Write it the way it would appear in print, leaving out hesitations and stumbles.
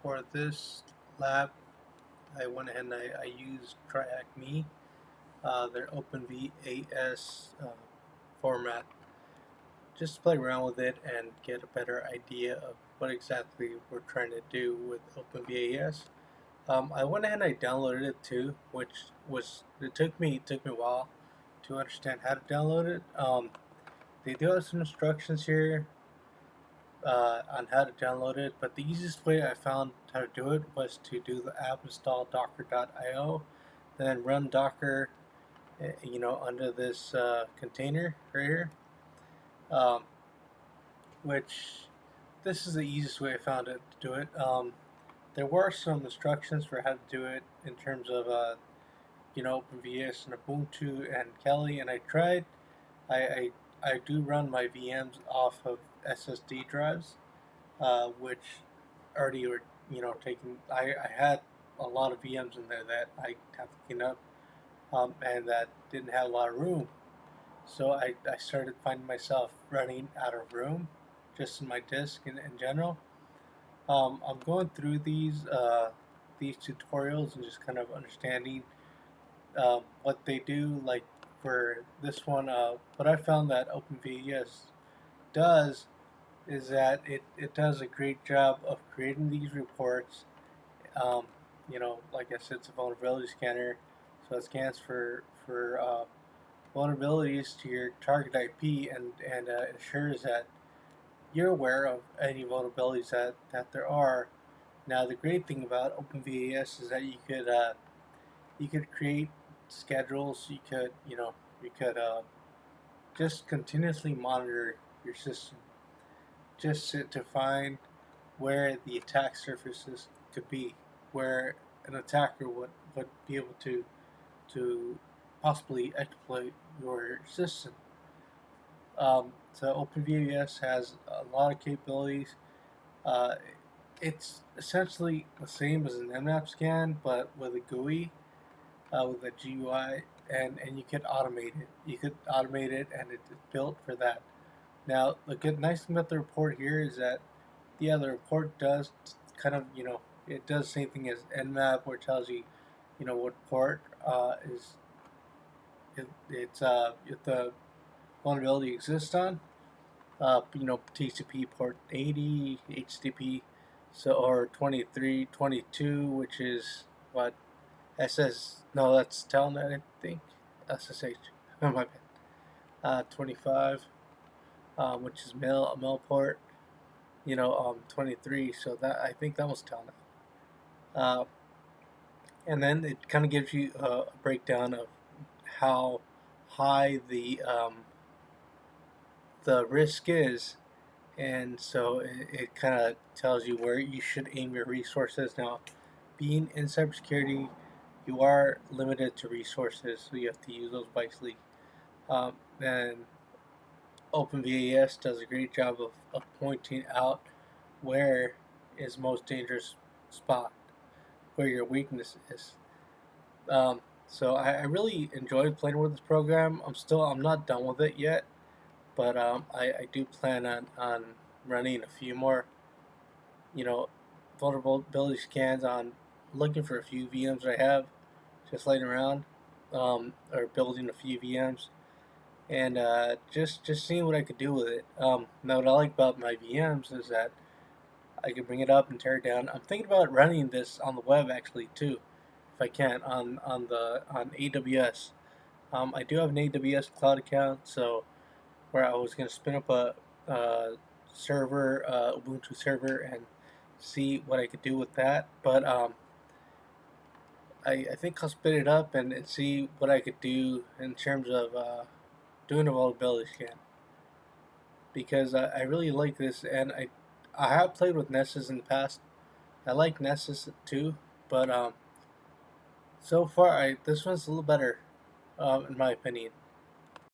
for this lab, I went ahead and I used TriAcme, their OpenVAS format, just to play around with it and get a better idea of what exactly we're trying to do with OpenVAS. I went ahead and I downloaded it too, which was it took me a while to understand how to download it. They do have some instructions here on how to download it, but the easiest way I found how to do it was to do the app install docker.io, then run docker, under this container right here, um, which this is the easiest way I found it to do it. There were some instructions for how to do it in terms of OpenVS and Ubuntu and Kali, and I tried. I, I I do run my VMs off of SSD drives, which already were taking. I had a lot of VMs in there that I have to clean up, and that didn't have a lot of room. So I started finding myself running out of room, just in my disk in general. I'm going through these tutorials and just kind of understanding what they do. Like for this one, what I found that OpenVS does is that it does a great job of creating these reports. Um, like I said, it's a vulnerability scanner, so it scans for vulnerabilities to your target IP and ensures that you're aware of any vulnerabilities that there are. Now, the great thing about OpenVAS is that you could create schedules. You could just continuously monitor your system just to find where the attack surfaces could be, where an attacker would be able to possibly exploit your system. So OpenVAS has a lot of capabilities. Uh, it's essentially the same as an Nmap scan, but with a GUI, with a GUI, and you can automate it. You could automate it, and it's built for that. Now, the good nice thing about the report here is that the report does kind of it does the same thing as Nmap, where it tells you what port is it's if the vulnerability exists on. TCP port 80, HTTP, so or 23, 22, which is what no, that's Telnet, I think. SSH. Oh, my bad. 25, which is mail port. 23. So that I think that was Telnet. Uh, and then it kind of gives you a breakdown of how high the risk is, and so it kind of tells you where you should aim your resources. Now, being in cybersecurity, you are limited to resources, so you have to use those wisely. And OpenVAS does a great job of pointing out where is most dangerous spot, where your weakness is. So I really enjoyed playing with this program. I'm not done with it yet, but I do plan on running a few more, you know, vulnerability scans on looking for a few VMs that I have just laying around, or building a few VMs, and just seeing what I could do with it. Now, what I like about my VMs is that I can bring it up and tear it down. I'm thinking about running this on the web actually too, if I can on AWS. I do have an AWS cloud account, so where I was going to spin up a server, Ubuntu server, and see what I could do with that. But I think I'll spin it up and see what I could do in terms of doing a vulnerability scan, because I really like this, and I have played with Nessus in the past. I like Nessus too, but so far this one's a little better, in my opinion.